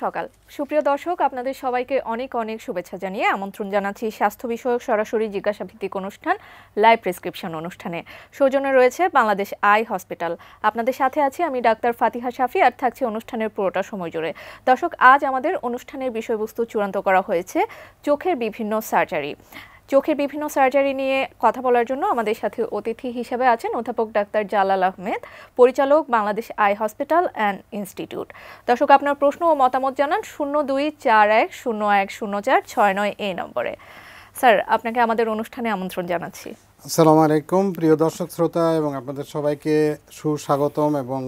সকাল সুপ্রিয় দর্শক, আপনাদের সবাইকে অনেক অনেক শুভেচ্ছা জানিয়ে আমন্ত্রণ জানাচ্ছি স্বাস্থ্য বিষয়ক সরাসরি জিজ্ঞাসা ভিত্তিক অনুষ্ঠান লাইভ প্রেসক্রিপশন অনুষ্ঠানে। সৌজন্যে রয়েছে বাংলাদেশ আই হসপিটাল। আপনাদের সাথে আছি আমি ডাক্তার ফাতিহা শাফি, আর থাকছি অনুষ্ঠানের পুরোটা সময় জুড়ে। দর্শক, আজ আমাদের অনুষ্ঠানের বিষয়বস্তু চূড়ান্ত করা হয়েছে চোখের বিভিন্ন সার্জারি। চোখের বিভিন্ন সার্জারি নিয়ে কথা বলার জন্য আমাদের সাথে অতিথি হিসেবে আছেন অধ্যাপক ডাক্তার জালাল আহমেদ, পরিচালক Bangladesh eye hospital and institute. দর্শক, আপনার প্রশ্ন ও মতামত জানান 0241010469 এই নম্বরে। স্যার, আপনাকে আমাদের অনুষ্ঠানে আমন্ত্রণ জানাচ্ছি। আসসালামু আলাইকুম প্রিয় দর্শক শ্রোতা, এবং আপনাদের সবাইকে সুস্বাগতম এবং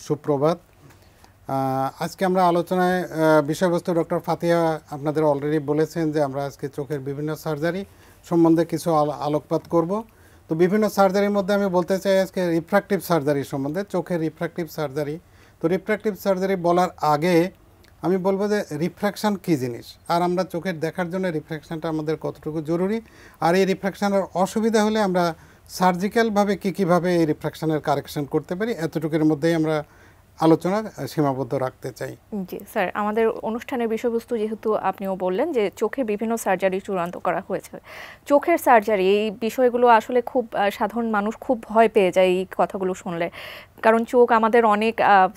সুপ্রভাত। আজকে আমরা আলোচনায় বিষয়বস্তু ডক্টর ফাতিহা আপনাদের অলরেডি বলেছেন যে আমরা আজকে চোখের বিভিন্ন সার্জারি সম্বন্ধে কিছু আলোকপাত করব। তো বিভিন্ন সার্জারির মধ্যে আমি বলতে চাই আজকে রিফ্র্যাক্টিভ সার্জারি সম্বন্ধে, চোখের রিফ্র্যাক্টিভ সার্জারি। তো রিফ্র্যাক্টিভ সার্জারি বলার আগে আমি বলবো যে রিফ্র্যাকশান কী জিনিস, আর আমরা চোখের দেখার জন্য রিফ্র্যাকশানটা আমাদের কতটুকু জরুরি, আর এই রিফ্র্যাকশানের অসুবিধা হলে আমরা সার্জিক্যালভাবে কীভাবে এই রিফ্র্যাকশানের কারেকশন করতে পারি, এতটুকুর মধ্যেই আমরা আলোচনা সীমাবদ্ধ রাখতে চাই। জি স্যার, আমাদের অনুষ্ঠানের বিষয়বস্তু যেহেতু আপনিও বললেন যে চোখের বিভিন্ন সার্জারি চূড়ান্ত করা হয়েছে, চোখের সার্জারি এই বিষয়গুলো আসলে খুব সাধারণ মানুষ খুব ভয় পেয়ে যায় এই কথাগুলো শুনলে, কারণ চোখ আমাদের অনেক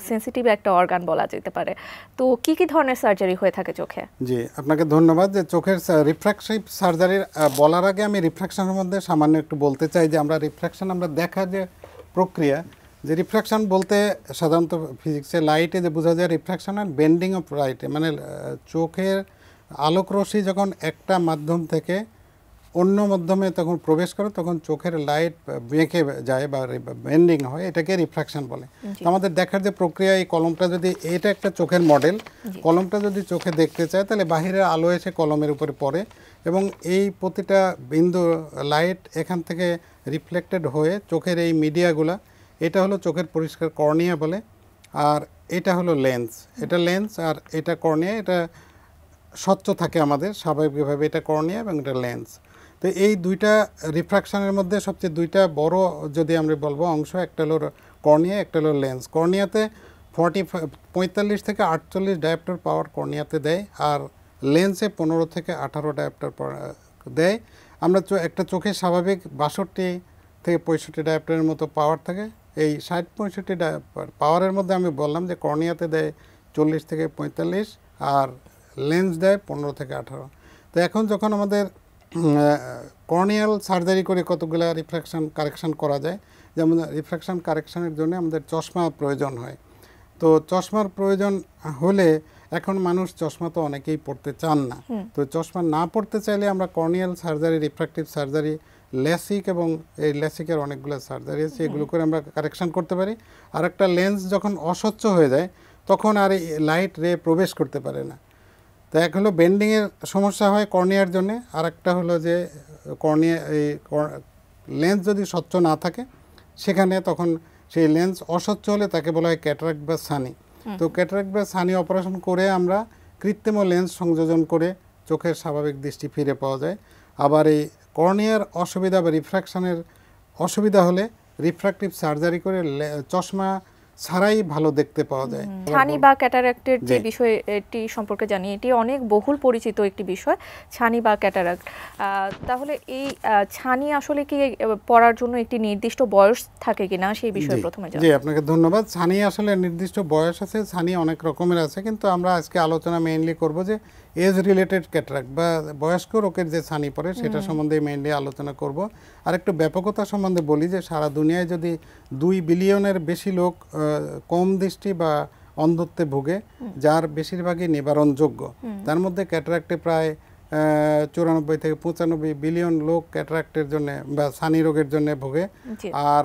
সেন্সিটিভ একটা অর্গান বলা যেতে পারে। তো কি কি ধরনের সার্জারি হয়ে থাকে চোখে? জি, আপনাকে ধন্যবাদ। যে চোখের রিফ্র্যাকটিভ সার্জারির বলার আগে আমি রিফ্র্যাকশনের মধ্যে সামান্য একটু বলতে চাই যে আমরা রিফ্র্যাকশন, আমরা দেখার যে প্রক্রিয়া, যে রিফ্র্যাকশন বলতে সাধারণত ফিজিক্সে লাইটে যে বোঝা যায় রিফ্র্যাকশন অ্যান্ড বেন্ডিং অফ লাইটে, মানে চোখের আলোক রশ্মি যখন একটা মাধ্যম থেকে অন্য মাধ্যমে তখন প্রবেশ করে তখন চোখের লাইট বেঁকে যায় বা বেন্ডিং হয়, এটাকে রিফ্র্যাকশন বলে। আমাদের দেখার যে প্রক্রিয়া, এই কলমটা যদি, এটা একটা চোখের মডেল, কলমটা যদি চোখে দেখতে চায় তাহলে বাহিরের আলো এসে কলমের উপরে পড়ে এবং এই প্রতিটা বিন্দু লাইট এখান থেকে রিফ্লেক্টেড হয়ে চোখের এই মিডিয়াগুলা, এটা হলো চোখের পরিষ্কার কর্নিয়া বলে, আর এটা হলো লেন্স। এটা লেন্স আর এটা কর্নিয়া, এটা স্বচ্ছ থাকে আমাদের স্বাভাবিকভাবে, এটা কর্নিয়া এবং এটা লেন্স। তো এই দুইটা রিফ্র্যাকশনের মধ্যে সবচেয়ে দুইটা বড় যদি আমরা বলবো অংশ, একটা হলো কর্নিয়া, একটা হলো লেন্স। কর্নিয়াতে 45 থেকে 48 ডায়োপ্টার পাওয়ার কর্নিয়াতে দেয়, আর লেন্সে 15 থেকে 18 ডায়োপ্টার দেয়। আমরা একটা চোখে স্বাভাবিক 62 থেকে 65 ডায়োপ্টারের মতো পাওয়ার থাকে। এই 60-65 পাওয়ারের মধ্যে আমি বললাম যে কর্নিয়াতে দেয় 40 থেকে 45 আর লেন্স দেয় 15 থেকে 18। তো এখন যখন আমাদের কর্নিয়াল সার্জারি করে কতগুলো রিফ্র্যাকশন কারেকশন করা যায়, যেমন রিফ্র্যাকশন কারেকশনের জন্য আমাদের চশমা প্রয়োজন হয়। তো চশমার প্রয়োজন হলে এখন মানুষ চশমা তো অনেকেই পড়তে চান না, তো চশমা না পড়তে চাইলে আমরা corneal surgery, refractive surgery, LASIK এবং এই ল্যাসিকের অনেকগুলো সার্জারি আছে, এগুলো করে আমরা কারেকশন করতে পারি। আর একটা লেন্স যখন অস্বচ্ছ হয়ে যায় তখন আর এই লাইট রে প্রবেশ করতে পারে না। তো এক হলো বেন্ডিংয়ের সমস্যা হয় কর্নিয়ার জন্য, আর একটা হলো যে কর্নিয়া এই লেন্স যদি স্বচ্ছ না থাকে সেখানে তখন সেই লেন্স অস্বচ্ছ হলে তাকে বলা হয় ক্যাটারাক্ট বা সানি। তো ক্যাটারাক্ট বা সানি অপারেশন করে আমরা কৃত্রিম লেন্স সংযোজন করে চোখের স্বাভাবিক দৃষ্টি ফিরে পাওয়া যায়। আবার এই কর্নিয়ার অসুবিধা বা রিফ্র্যাকশনের অসুবিধা হলে রিফ্র্যাক্টিভ সার্জারি করে চশমা ছাড়াই ভালো দেখতে পাওয়া যায়। ছানি বা ক্যাটারাক্টের যে বিষয়টি সম্পর্কে জানি, এটি অনেক বহুল পরিচিত একটি বিষয়, ছানি বা ক্যাটারাক্ট। তাহলে এই ছানি আসলে কি পড়ার জন্য একটি নির্দিষ্ট বয়স থাকে কিনা সেই বিষয়ে প্রথমে জানি। জি, আপনাকে ধন্যবাদ। ছানি আসলে নির্দিষ্ট বয়স আছে, ছানি অনেক রকমের আছে, কিন্তু আমরা আজকে আলোচনা মেইনলি করব যে এজ রিলেটেড ক্যাটারাক্ট বা বয়স্ক লোকের যে ছানি পড়ে সেটা সম্বন্ধে মেইনলি আলোচনা করব। আর একটু ব্যাপকতা সম্বন্ধে বলি যে সারা দুনিয়ায় যদি 2 বিলিয়নের বেশি লোক কম দৃষ্টি বা অন্ধত্বে ভোগে, যার বেশিরভাগই নিবারণযোগ্য, তার মধ্যে ক্যাটারাক্টে প্রায় 94 থেকে 95 বিলিয়ন লোক ক্যাটারাক্টের জন্য বা ছানি রোগের জন্য ভোগে, আর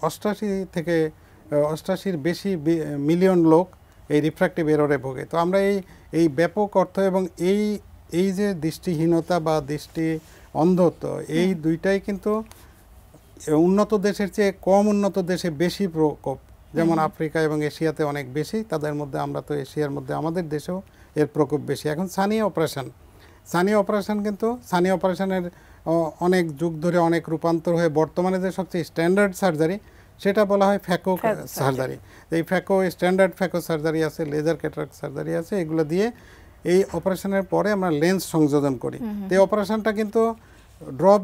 88 থেকে 88 বেশি মিলিয়ন লোক এই রিফ্র্যাক্টিভ এররে ভোগে। তো আমরা এই ব্যাপক অর্থ এবং এই যে দৃষ্টিহীনতা বা দৃষ্টি অন্ধত্ব, এই দুইটাই কিন্তু উন্নত দেশের চেয়ে কম উন্নত দেশে বেশি প্রকোপ। যেমন আফ্রিকা এবং এশিয়াতে অনেক বেশি, তাদের মধ্যে আমরা তো এশিয়ার মধ্যে আমাদের দেশেও এর প্রকোপ বেশি। এখন ছানি অপারেশন কিন্তু ছানি অপারেশনের অনেক যুগ ধরে অনেক রূপান্তর হয়ে বর্তমানে যে সবচেয়ে স্ট্যান্ডার্ড সার্জারি সেটা বলা হয় ফ্যাকো সার্জারি। এই ফ্যাকো স্ট্যান্ডার্ড ফ্যাকো সার্জারি আছে, লেজার ক্যাটারাক্ট সার্জারি আছে, এগুলো দিয়ে এই অপারেশনের পরে আমরা লেন্স সংযোজন করি। তো এই অপারেশনটা কিন্তু ড্রপ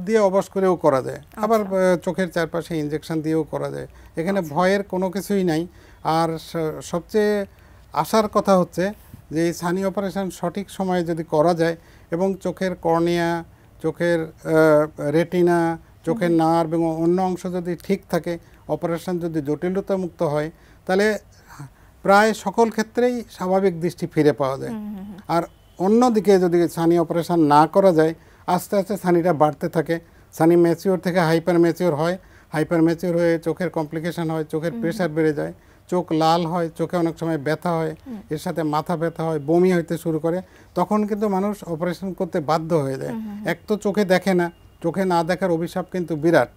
দিয়ে অবশ করেও করা যায়, আবার চোখের চারপাশে ইনজেকশন দিয়েও করা যায়। এখানে ভয়ের কোনো কিছুই নাই। আর সবচেয়ে আশার কথা হচ্ছে যে এই ছানি অপারেশন সঠিক সময়ে যদি করা যায় এবং চোখের কর্নিয়া, চোখের রেটিনা, চোখের নার্ভ এবং অন্য অংশ যদি ঠিক থাকে, অপারেশন যদি জটিলতা মুক্ত হয়, তাহলে প্রায় সকল ক্ষেত্রেই স্বাভাবিক দৃষ্টি ফিরে পাওয়া যায়। আর অন্যদিকে যদি ছানি অপারেশন না করা যায়, আস্তে আস্তে ছানিটা বাড়তে থাকে। ছানি ম্যাচিওর থেকে হাইপার ম্যাচিওর হয়, হাইপার ম্যাচিওর হয়ে চোখের কমপ্লিকেশন হয়, চোখের প্রেশার বেড়ে যায়, চোখ লাল হয়, চোখে অনেক সময় ব্যথা হয়, এর সাথে মাথা ব্যথা হয়, বমি হইতে শুরু করে। তখন কিন্তু মানুষ অপারেশন করতে বাধ্য হয়ে যায়। এক তো চোখে দেখে না, চোখে না দেখার অভিশাপ কিন্তু বিরাট।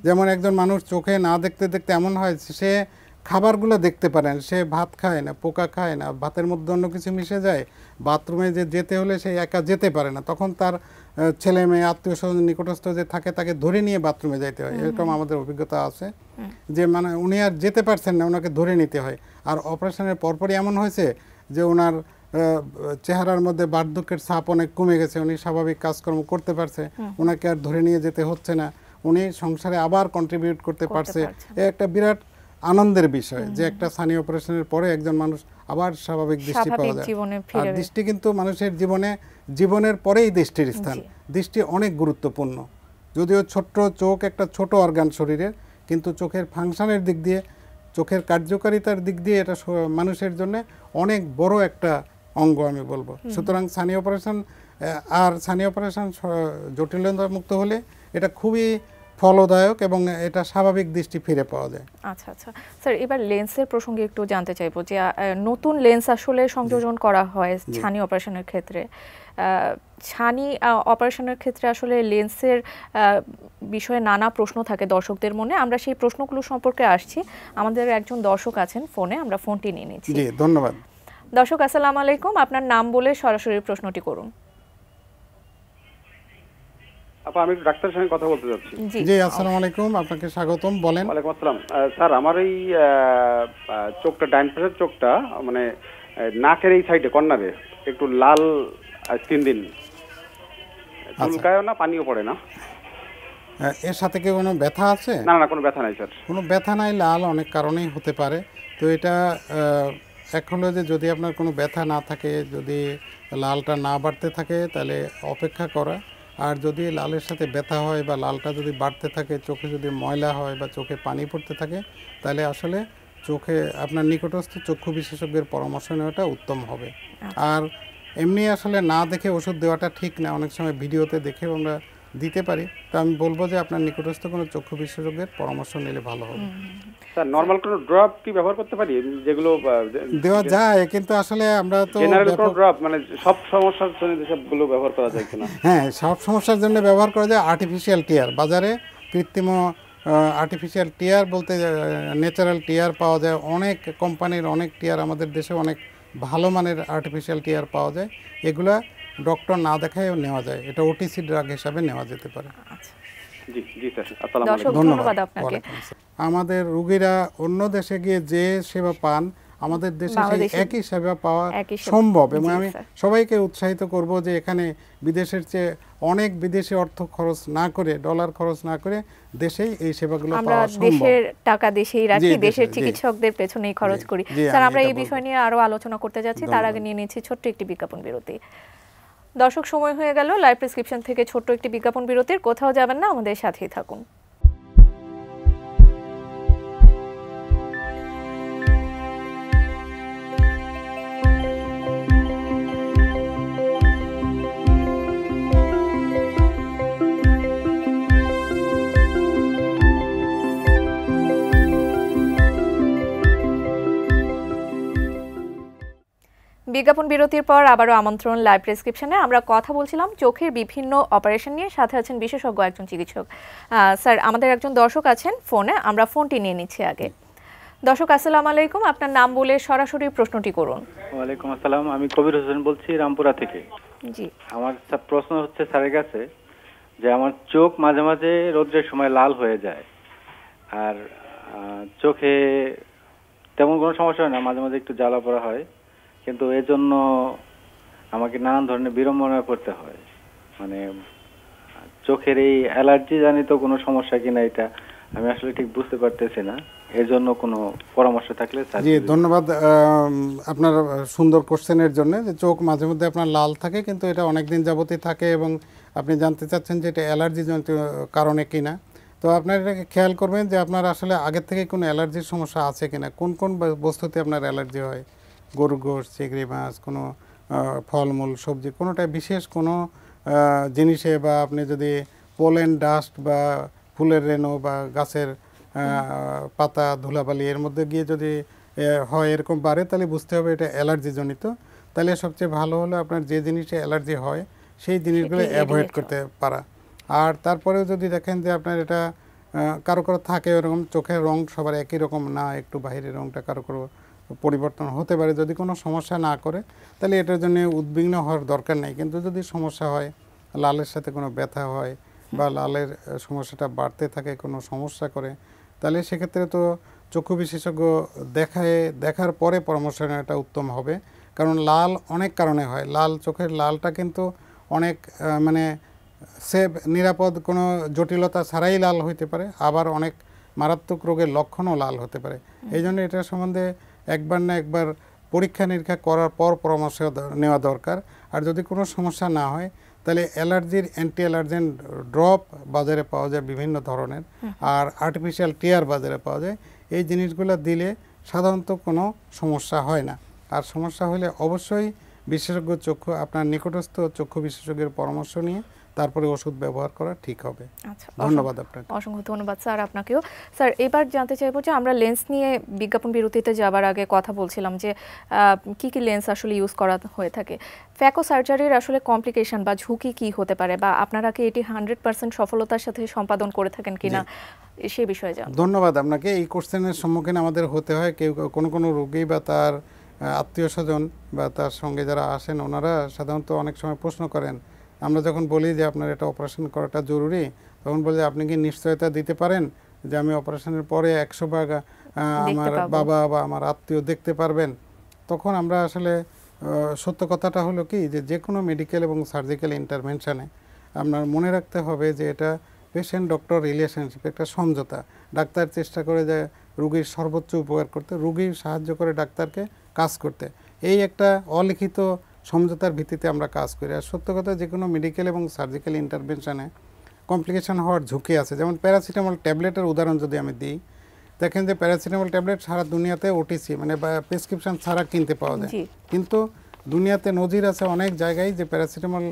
যেমন একজন মানুষ চোখে না দেখতে দেখতে এমন হয় সে খাবারগুলো দেখতে পারেন, সে ভাত খায় না, পোকা খায় না, ভাতের মধ্যে অন্য কিছু মিশে যায়, বাথরুমে যেতে হলে সে একা যেতে পারে না, তখন তার ছেলে মেয়ে আত্মীয় স্বজন নিকটস্থ যে থাকে তাকে ধরে নিয়ে বাথরুমে যাইতে হয়। এরকম আমাদের অভিজ্ঞতা আছে যে মানে উনি আর যেতে পারছেন না, ওনাকে ধরে নিতে হয়। আর অপারেশনের পরপরই এমন হয়েছে যে ওনার চেহারার মধ্যে বার্ধক্যের ছাপ অনেক কমে গেছে, উনি স্বাভাবিক কাজকর্ম করতে পারছে, ওনাকে আর ধরে নিয়ে যেতে হচ্ছে না, উনি সংসারে আবার কন্ট্রিবিউট করতে পারছে। একটা বিরাট আনন্দের বিষয় যে একটা ছানি অপারেশনের পরে একজন মানুষ আবার স্বাভাবিক দৃষ্টি পাওয়া যায়। আর দৃষ্টি কিন্তু মানুষের জীবনের পরেই দৃষ্টির স্থান। দৃষ্টি অনেক গুরুত্বপূর্ণ, যদিও ছোট্ট চোখ একটা ছোট অর্গান শরীরের, কিন্তু চোখের ফাংশনের দিক দিয়ে, চোখের কার্যকারিতার দিক দিয়ে এটা মানুষের জন্য অনেক বড় একটা অঙ্গ আমি বলবো। সুতরাং ছানি অপারেশন জটিলতা মুক্ত হলে এটা খুবই ফলদায়ক এবং এটা স্বাভাবিক দৃষ্টি ফিরে পাওয়া যায়। আচ্ছা আচ্ছা স্যার, এবার লেন্সের প্রসঙ্গে একটু জানতে চাইবো যে নতুন লেন্স আসলে সংযোজন করা হয় ছানি অপারেশনের ক্ষেত্রে। ছানি অপারেশনের ক্ষেত্রে আসলে লেন্সের বিষয়ে নানা প্রশ্ন থাকে দর্শকদের মনে, আমরা সেই প্রশ্নগুলো সম্পর্কে আসছি। আমাদের একজন দর্শক আছেন ফোনে, আমরা ফোনটি নিয়ে নিচ্ছি। জি, ধন্যবাদ। দর্শক আসসালামু আলাইকুম, আপনার নাম বলে সরাসরি প্রশ্নটি করুন। আপা, আমি একটু ডাক্তারের সঙ্গে কথা বলতে যাচ্ছি। জি, আসসালামু আলাইকুম, আপনাকে স্বাগতম, বলেন। ওয়ালাইকুম আসসালাম। স্যার, আমার এই চোখটা, ডাইন পাশের চোখটা, মানে নাকের এই সাইডে কর্নারে একটু লাল স্কিন দিন, চুলকায়ও না, পানিও পড়ে না। এর সাথে কি কোনো ব্যথা আছে? না না, কোনো ব্যথা নাই স্যার। কোনো ব্যথা নাই, লাল অনেক কারণেই হতে পারে। তো এটা এক হলো যে যদি আপনার কোনো ব্যথা না থাকে, যদি লালটা না বাড়তে থাকে তাহলে অপেক্ষা করা। আর যদি লালের সাথে ব্যথা হয় বা লালটা যদি বাড়তে থাকে, চোখে যদি ময়লা হয় বা চোখে পানি পড়তে থাকে, তাহলে আসলে চোখে আপনার নিকটস্থ চক্ষু বিশেষজ্ঞের পরামর্শ নেওয়াটা উত্তম হবে। আর এমনি আসলে না দেখে ওষুধ দেওয়াটা ঠিক না, অনেক সময় ভিডিওতে দেখেও আমরা দিতে পারি। তো আমি বলবো যে আপনার নিকটস্থ কোনো চক্ষু বিশেষজ্ঞের পরামর্শ নিলে ভালো হবে। স্যার, নরমাল কোনো ড্রপ কি ব্যবহার করতে পারি, যেগুলো দেওয়া যায়, কিন্তু আসলে আমরা তো জেনারেল কোনো ড্রপ, মানে সব সমস্যার জন্য যেসবগুলো ব্যবহার করা যায় কিনা? হ্যাঁ, সব সমস্যার জন্য ব্যবহার করা যায় আর্টিফিশিয়াল টিয়ার। বাজারে কৃত্রিম আর্টিফিশিয়াল টিয়ার বলতে ন্যাচারাল টিয়ার পাওয়া যায়, অনেক কোম্পানির অনেক টিয়ার, আমাদের দেশে অনেক ভালো মানের আর্টিফিশিয়াল টিয়ার পাওয়া যায়। এগুলা ডক্টর না দেখায়ও নেওয়া যায়, এটা ওটিসি ড্রাগ হিসাবে নেওয়া যেতে পারে। জি জি স্যার, আসসালামু আলাইকুম। ধন্যবাদ আপনাকে। আমাদের রোগীরা অন্য দেশে গিয়ে যে সেবা পান, আমাদের দেশে সেই একই সেবা পাওয়া সম্ভব। এবং আমি সবাইকে উৎসাহিত করব যে এখানে বিদেশের চেয়ে অনেক বিদেশি অর্থ খরচ না করে, ডলার খরচ না করে দেশেই এই সেবাগুলো পাওয়া সম্ভব। দেশের টাকা দেশেই রাখি, দেশের চিকিৎসকদের পেছনেই খরচ করি। স্যার, আমরা এই বিষয় নিয়ে আরো আলোচনা করতে যাচ্ছি, তার আগে নিয়ে নিচ্ছি ছোট্ট একটি বিজ্ঞাপন বিরতি। দর্শক, সময় হয়ে গেল লাইভ প্রেসক্রিপশন থেকে ছোট্ট একটি বিজ্ঞাপন বিরতির। কোথাও যাবেন না, আমাদের সাথেই থাকুন। বিজ্ঞাপন বিরতির পর আবারও আমন্ত্রণ লাইভ প্রেসক্রিপশনে। আমরা কথা বলছিলাম চোখের বিভিন্ন অপারেশন নিয়ে, সাথে আছেন বিশেষজ্ঞ একজন চিকিৎসক। স্যার, আমাদের একজন দর্শক আছেন ফোনে, আমরা ফোনটি নিয়ে নিচ্ছি আগে। দর্শক আসসালামু আলাইকুম, আপনার নাম বলে সরাসরি প্রশ্নটি করুন। ওয়ালাইকুম আসসালাম, আমি কবির হোসেন বলছি রামপুরা থেকে। জি, আমার প্রশ্ন হচ্ছে স্যারের কাছে যে আমার চোখ মাঝে মাঝে রোদ্রের সময় লাল হয়ে যায়, আর চোখে তেমন কোনো সমস্যা হয় না, মাঝে মাঝে একটু জ্বালা পোড়া হয়, কিন্তু এর জন্য আমাকে নানান ধরনের বিড়ম্বনায় পড়তে হয়। মানে চোখের এই অ্যালার্জি জানিত কোনো সমস্যা কিনা এটা আমি আসলে ঠিক বুঝতে পারতেছি না। এর জন্য কোনো পরামর্শ থাকলে স্যার। জি, ধন্যবাদ আপনার সুন্দর কোশ্চেনের জন্য। যে চোখ মাঝে মধ্যে আপনার লাল থাকে, কিন্তু এটা অনেক দিন যাবতই থাকে এবং আপনি জানতে চাচ্ছেন যে এটা অ্যালার্জি জনিত কারণে কিনা। তো আপনার এটাকে খেয়াল করবেন যে আপনার আসলে আগের থেকে কোনো অ্যালার্জির সমস্যা আছে কিনা, কোন কোন বস্তুতে আপনার অ্যালার্জি হয়। গরুর গোশত, চিংড়ি মাছ, কোনো ফলমূল, সবজি, কোনোটাই বিশেষ কোনো জিনিসে, বা আপনি যদি পোলেন, ডাস্ট বা ফুলের রেণু বা গাছের পাতা, ধুলাবালি এর মধ্যে গিয়ে যদি হয় এরকম বাড়ে, তাহলে বুঝতে হবে এটা অ্যালার্জি জনিত। তাহলে সবচেয়ে ভালো হলো আপনার যে জিনিসে অ্যালার্জি হয় সেই জিনিসগুলো অ্যাভয়েড করতে পারা। আর তারপরেও যদি দেখেন যে আপনার এটা কারো কারো থাকে এরকম, চোখের রং সবার একই রকম না, একটু বাইরের রংটা কারো কারো পরিবর্তন হতে পারে। যদি কোনো সমস্যা না করে তাহলে এটার জন্য উদ্বিগ্ন হওয়ার দরকার নেই। কিন্তু যদি সমস্যা হয়, লালের সাথে কোনো ব্যথা হয় বা লালের সমস্যাটা বাড়তে থাকে, কোনো সমস্যা করে, তাহলে সেক্ষেত্রে তো চক্ষু বিশেষজ্ঞ দেখার পরে পরামর্শ নেওয়াটা উত্তম হবে। কারণ লাল অনেক কারণে হয়। লাল চোখের লালটা কিন্তু অনেক মানে সেভ, নিরাপদ, কোনো জটিলতা ছাড়াই লাল হইতে পারে, আবার অনেক মারাত্মক রোগের লক্ষণও লাল হতে পারে। এই জন্য এটার সম্বন্ধে একবার না একবার পরীক্ষা নিরীক্ষা করার পর পরামর্শ নেওয়া দরকার। আর যদি কোনো সমস্যা না হয় তাহলে অ্যালার্জির অ্যান্টি অ্যালার্জেন ড্রপ বাজারে পাওয়া যায় বিভিন্ন ধরনের, আর আর্টিফিশিয়াল টিয়ার বাজারে পাওয়া যায়। এই জিনিসগুলো দিলে সাধারণত কোনো সমস্যা হয় না। আর সমস্যা হলে অবশ্যই বিশেষজ্ঞ চক্ষু, আপনার নিকটস্থ চক্ষু বিশেষজ্ঞের পরামর্শ নিয়ে তারপরে ওষুধ ব্যবহার করা ঠিক হবে। আচ্ছা, ধন্যবাদ আপনাকে। অসংখ্য ধন্যবাদ স্যার আপনাকেও। স্যার, এবার জানতে চাইবো যে আমরা লেন্স নিয়ে বিজ্ঞাপন বিরতিতে যাবার আগে কথা বলছিলাম যে কি কি লেন্স আসলে ইউজ করা হয়ে থাকে। ফ্যাকো সার্জারির আসলে কমপ্লিকেশন বা ঝুঁকি কি হতে পারে, বা আপনারা কি এটি 100% সফলতার সাথে সম্পাদন করে থাকেন কিনা সে বিষয়ে জানবো। ধন্যবাদ আপনাকে। এই কোশ্চেনের সম্মুখীন আমাদের হতে হয়। কেউ কোনো রোগী বা তার আত্মীয় স্বজন বা তার সঙ্গে যারা আসেন, ওনারা সাধারণত অনেক সময় প্রশ্ন করেন। আমরা যখন বলি যে আপনার এটা অপারেশন করাটা জরুরি, তখন বলে আপনি কি নিশ্চয়তা দিতে পারেন যে আমি অপারেশনের পরে 100 ভাগ আমার বাবা বা আমার আত্মীয় দেখতে পারবেন? তখন আমরা আসলে সত্য কথাটা হলো কি, যে কোনো মেডিকেল এবং সার্জিক্যাল ইন্টারভেনশনে আপনার মনে রাখতে হবে যে এটা পেশেন্ট ডক্টর রিলেশনশিপ, একটা সমঝোতা। ডাক্তার চেষ্টা করে যে রুগীর সর্বোচ্চ উপকার করতে, রুগীর সাহায্য করে ডাক্তারকে কাজ করতে। এই একটা অলিখিত সমঝোতার ভিত্তিতে আমরা কাজ করি। আর সত্য কথা, যে কোনো মেডিকেল এবং সার্জিক্যাল ইন্টারভেনশনে কমপ্লিকেশন হওয়ার ঝুঁকি আছে। যেমন প্যারাসিটামল ট্যাবলেটের উদাহরণ যদি আমি দিই, দেখেন যে প্যারাসিটামল ট্যাবলেট সারা দুনিয়াতে ওটিসি মানে প্রেসক্রিপশন ছাড়া কিনতে পাওয়া যায়। কিন্তু দুনিয়াতে নজির আছে অনেক জায়গায় যে প্যারাসিটামল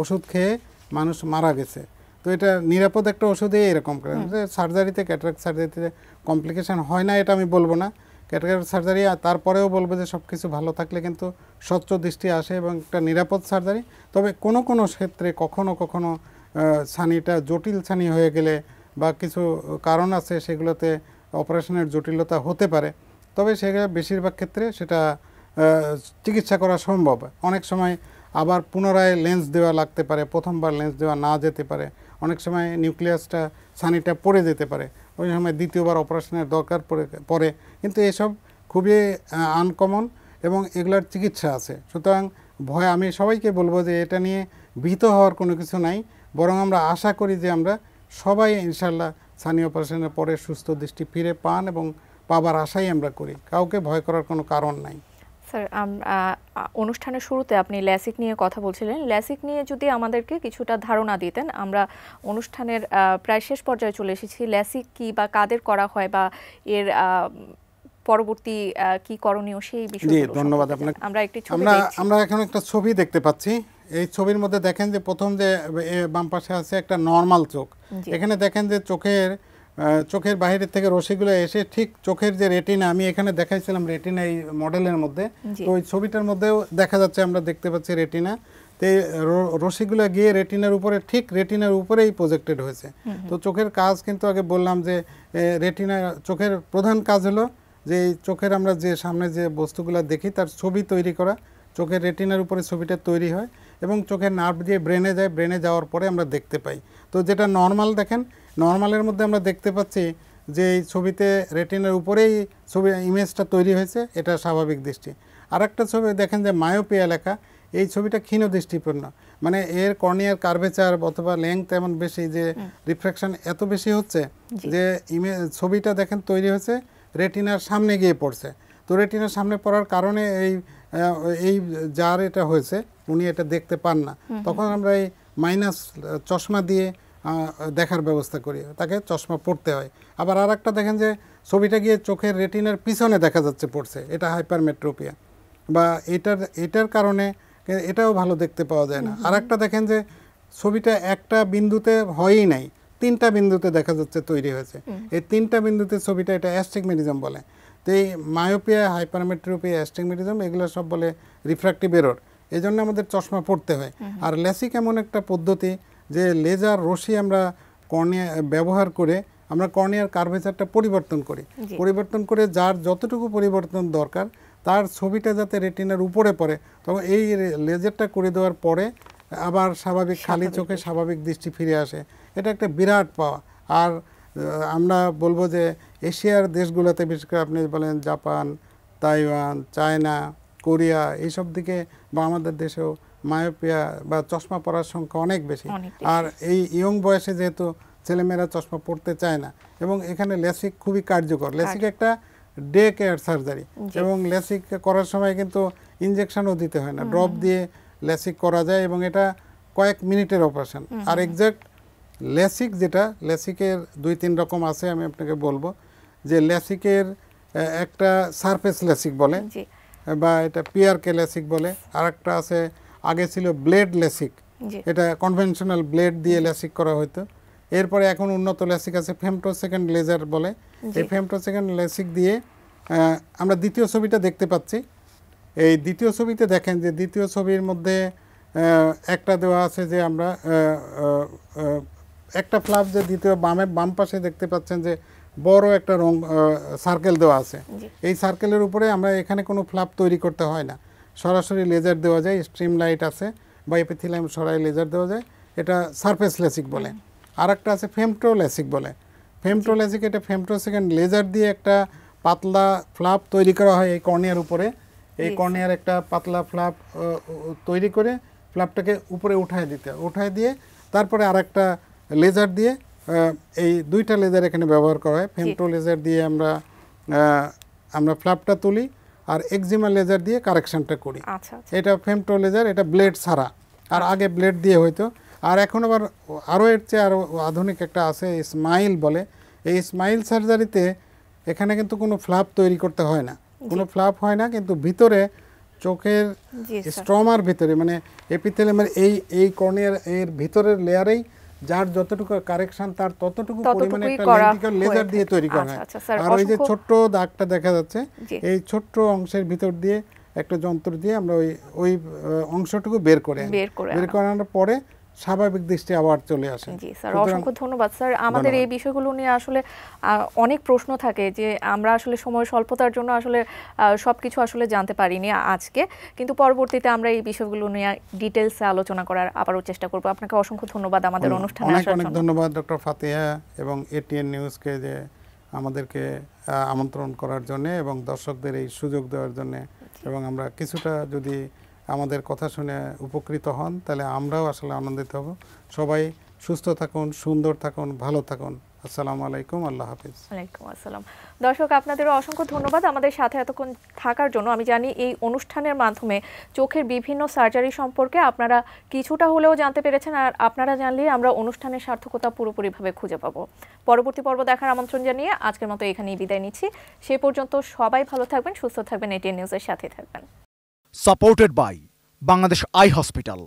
ওষুধ খেয়ে মানুষ মারা গেছে। তো এটা নিরাপদ একটা ওষুধে এরকম করে। সার্জারিতে, ক্যাটারাক্ট সার্জারিতে কমপ্লিকেশন হয় না এটা আমি বলবো না। ক্যাটারাক্ট সার্জারি তারপরেও বলবো যে সব কিছু ভালো থাকলে কিন্তু স্বচ্ছ দৃষ্টি আসে এবং একটা নিরাপদ সার্জারি। তবে কোনো কোনো ক্ষেত্রে কখনো কখনো ছানিটা জটিল ছানি হয়ে গেলে বা কিছু কারণ আছে, সেগুলোতে অপারেশনের জটিলতা হতে পারে। তবে সেগুলো বেশিরভাগ ক্ষেত্রে সেটা চিকিৎসা করা সম্ভব। অনেক সময় আবার পুনরায় লেন্স দেওয়া লাগতে পারে, প্রথমবার লেন্স দেওয়া না যেতে পারে। অনেক সময় নিউক্লিয়াসটা ছানিটা পড়ে যেতে পারে, ওই সময় দ্বিতীয়বার অপারেশনের দরকার পড়ে। কিন্তু এসব খুবই আনকমন এবং এগুলার চিকিৎসা আছে। সুতরাং আমি সবাইকে বলবো যে এটা নিয়ে ভীত হওয়ার কোনো কিছু নাই। বরং আমরা আশা করি যে আমরা সবাই ইনশাল্লাহ ছানি অপারেশনের পরে সুস্থ দৃষ্টি ফিরে পান এবং পাবার আশাই আমরা করি। কাউকে ভয় করার কোনো কারণ নাই। স্যার, অনুষ্ঠানের শুরুতে আপনি ল্যাসিক নিয়ে কথা বলছিলেন। ল্যাসিক নিয়ে যদি আমাদেরকে কিছুটা ধারণা দিতেন। আমরা অনুষ্ঠানের প্রায় শেষ পর্যায়ে চলে এসেছি। ল্যাসিক কি বা কাদের করা হয় বা এর পরবর্তী কি করণীয় সেই বিষয়ে। ধন্যবাদ আপনাকে। আমরা এখন একটা ছবি দেখতে পাচ্ছি। এই ছবির মধ্যে দেখেন যে প্রথম যে বাম পাশে আছে একটা নর্মাল চোখ। এখানে দেখেন যে চোখের বাইরে থেকে রশ্মিগুলো এসে ঠিক চোখের যে রেটিনা, আমি এখানে দেখাইছিলাম রেটিনা এই মডেলের মধ্যে, তো ওই ছবিটার মধ্যেও দেখা যাচ্ছে, আমরা দেখতে পাচ্ছি রেটিনা। তো রশ্মিগুলো গিয়ে রেটিনার উপরে, ঠিক রেটিনার উপরেই প্রজেক্টেড হয়েছে। তো চোখের কাজ কিন্তু আগে বললাম যে রেটিনা, চোখের প্রধান কাজ হলো যে এই চোখের আমরা যে সামনে যে বস্তুগুলো দেখি তার ছবি তৈরি করা। চোখের রেটিনার উপরে ছবিটা তৈরি হয় এবং চোখের নার্ভ দিয়ে ব্রেনে যায়, ব্রেনে যাওয়ার পরে আমরা দেখতে পাই। তো যেটা নর্মাল, দেখেন নর্মালের মধ্যে আমরা দেখতে পাচ্ছি যে এই ছবিতে রেটিনার উপরেই ছবি ইমেজটা তৈরি হয়েছে, এটা স্বাভাবিক দৃষ্টি। আর একটা ছবি দেখেন যে মায়োপিয়া লেখা, এই ছবিটা ক্ষীণ দৃষ্টিপূর্ণ, মানে এর কর্নিয়ার কার্ভেচার অথবা লেংথ এমন বেশি যে রিফ্র্যাকশন এত বেশি হচ্ছে যে ছবিটা দেখেন তৈরি হয়েছে রেটিনার সামনে গিয়ে পড়ছে। তো রেটিনার সামনে পড়ার কারণে এই যার এটা হয়েছে উনি এটা দেখতে পান না, তখন আমরা এই মাইনাস চশমা দিয়ে দেখার ব্যবস্থা করি, তাকে চশমা পড়তে হয়। আবার আর একটা দেখেন যে ছবিটা গিয়ে চোখের রেটিনার পিছনে দেখা যাচ্ছে পড়ছে, এটা হাইপারমেট্রোপিয়া, বা এটার কারণে এটাও ভালো দেখতে পাওয়া যায় না। আর একটা দেখেন যে ছবিটা একটা বিন্দুতে হয়ই নাই, 3টা বিন্দুতে দেখা যাচ্ছে তৈরি হয়েছে। এই 3টা বিন্দুতে ছবিটা, এটা অ্যাস্টিগমেটিজম বলে। তো এই মায়োপিয়া, হাইপারমেট্রোপিয়া, অ্যাস্টিগমেটিজম এগুলো সব বলে রিফ্র্যাক্টিভ এরর, এই জন্য আমাদের চশমা পড়তে হয়। আর লেসিক এমন একটা পদ্ধতি যে লেজার রশ্মি আমরা কর্নিয়া ব্যবহার করে আমরা কর্নিয়ার কার্ভেচারটা পরিবর্তন করে যার যতটুকু পরিবর্তন দরকার তার ছবিটা যাতে রেটিনার উপরে পড়ে, তখন এই লেজারটা করে দেওয়ার পরে আবার স্বাভাবিক খালি চোখে স্বাভাবিক দৃষ্টি ফিরে আসে। এটা একটা বিরাট পাওয়া। আর আমরা বলবো যে এশিয়ার দেশগুলোতে, বিশেষ করে আপনি বলেন জাপান, তাইওয়ান, চায়না, কোরিয়া, এইসব দিকে বা আমাদের দেশেও মায়োপিয়া বা চশমা পরার সংখ্যা অনেক বেশি। আর এই ইয়ং বয়সে যেহেতু ছেলেমেয়েরা চশমা পড়তে চায় না, এবং এখানে লেসিক খুবই কার্যকর। লেসিক একটা ডে কেয়ার সার্জারি, এবং লেসিক করার সময় কিন্তু ইনজেকশনও দিতে হয় না, ড্রপ দিয়ে লেসিক করা যায়, এবং এটা কয়েক মিনিটের অপারেশন। আর এক্সাক্ট লেসিক যেটা, লেসিকের 2-3 রকম আছে, আমি আপনাকে বলবো যে লেসিকের একটা সারফেস লেসিক বলে, বা এটা পিআরকে লেসিক বলে। আর একটা আছে, আগে ছিল ব্লেড লেসিক, এটা কনভেনশনাল ব্লেড দিয়ে লেসিক করা হতো। এরপরে এখন উন্নত লেসিক আছে, ফেমটোসেকেন্ড লেজার বলে। এই ফেমটোসেকেন্ড লেসিক দিয়ে আমরা দ্বিতীয় ছবিটা দেখতে পাচ্ছি। এই দ্বিতীয় ছবিতে দেখেন যে দ্বিতীয় ছবির মধ্যে একটা দেওয়া আছে যে আমরা একটা ফ্লাপ, যে দ্বিতীয় বাম পাশে দেখতে পাচ্ছেন যে বড় একটা রং সার্কেল দেওয়া আছে। এই সার্কেলের উপরে আমরা এখানে কোনো ফ্লাপ তৈরি করতে হয় না, সরাসরি লেজার দেওয়া যায়, স্ট্রিম লাইট আছে বা এপিথেলিয়াম সরাই লেজার দেওয়া যায়, এটা সারফেস লেসিক বলে। আর একটা আছে ফেমটো লেসিক বলে। ফেমটো লেসিক, এটা ফেমটোসেকেন্ড লেজার দিয়ে একটা পাতলা ফ্লাপ তৈরি করা হয় এই কর্নিয়ার উপরে। এই কর্নিয়ার একটা পাতলা ফ্লাপ তৈরি করে ফ্লাপটাকে উপরে উঠায় দিয়ে তারপরে আর একটা লেজার দিয়ে, এই 2টা লেজার এখানে ব্যবহার করা হয়। ফেমটো লেজার দিয়ে আমরা ফ্লাপটা তুলি, আর এক্সিমা লেজার দিয়ে কারেকশনটা করি। এটা ফেমটো লেজার, এটা ব্লেড ছাড়া, আর আগে ব্লেড দিয়ে হয়তো। আর এখন আবার আরও এর চেয়ে আরও আধুনিক একটা আছে, স্মাইল বলে। এই স্মাইল সার্জারিতে এখানে কিন্তু কোনো ফ্লাপ তৈরি করতে হয় না, কিন্তু ভিতরে চোখের স্ট্রমার ভিতরে, মানে এপিথেলিয়ামের এই কর্নিয়ার এর ভিতরের লেয়ারেই যার যতটুকু কারেকশন তার ততটুকু পরিমাণে একটা লেন্টিকাল লেজার দিয়ে তৈরি করা হয়। আর ওই যে ছোট্ট দাগটা দেখা যাচ্ছে, এই ছোট্ট অংশের ভিতর দিয়ে একটা যন্ত্র দিয়ে আমরা ওই অংশটুকু বের করানোর পরে স্বাভাবিক দৃষ্টি আবার চলে আসে। জি স্যার, অসংখ্য ধন্যবাদ স্যার। আমাদের এই বিষয়গুলো নিয়ে আসলে অনেক প্রশ্ন থাকে যে আমরা আসলে সময় স্বল্পতার জন্য আসলে সবকিছু আসলে জানতে পারিনি আজকে, কিন্তু পরবর্তীতে আমরা এই বিষয়গুলো নিয়ে ডিটেইলসে আলোচনা করার আবারও চেষ্টা করব। আপনাকে অসংখ্য ধন্যবাদ আমাদের অনুষ্ঠানে আসার জন্য। অনেক ধন্যবাদ ডক্টর ফাতিহা এবং এটিএন নিউজকে যে আমাদেরকে আমন্ত্রণ করার জন্য এবং দর্শকদের এই সুযোগ দেওয়ার জন্য, এবং আমরা কিছুটা যদি আমাদের কথা শুনে উপকৃত হন তাহলে আমরাও আসলে আনন্দিত হব। সবাই সুস্থ থাকুন, সুন্দর থাকুন, ভালো থাকুন। আসসালামু আলাইকুম, আল্লাহ হাফিজ। ওয়ালাইকুম আসসালাম। দর্শক, আপনাদেরও অসংখ্য ধন্যবাদ আমাদের সাথে এতক্ষণ থাকার জন্য। আমি জানি এই অনুষ্ঠানের মাধ্যমে চোখের বিভিন্ন সার্জারি সম্পর্কে আপনারা কিছুটা হলেও জানতে পেরেছেন, আর আপনারা জানলে আমরা অনুষ্ঠানের সার্থকতা পুরোপুরিভাবে খুঁজে পাবো। পরবর্তী পর্ব দেখার আমন্ত্রণ জানিয়ে আজকের মতো এখানেই বিদায় নিচ্ছি। সে পর্যন্ত সবাই ভালো থাকবেন, সুস্থ থাকবেন, এটিএন নিউজের সাথে থাকবেন। Supported by Bangladesh Eye Hospital.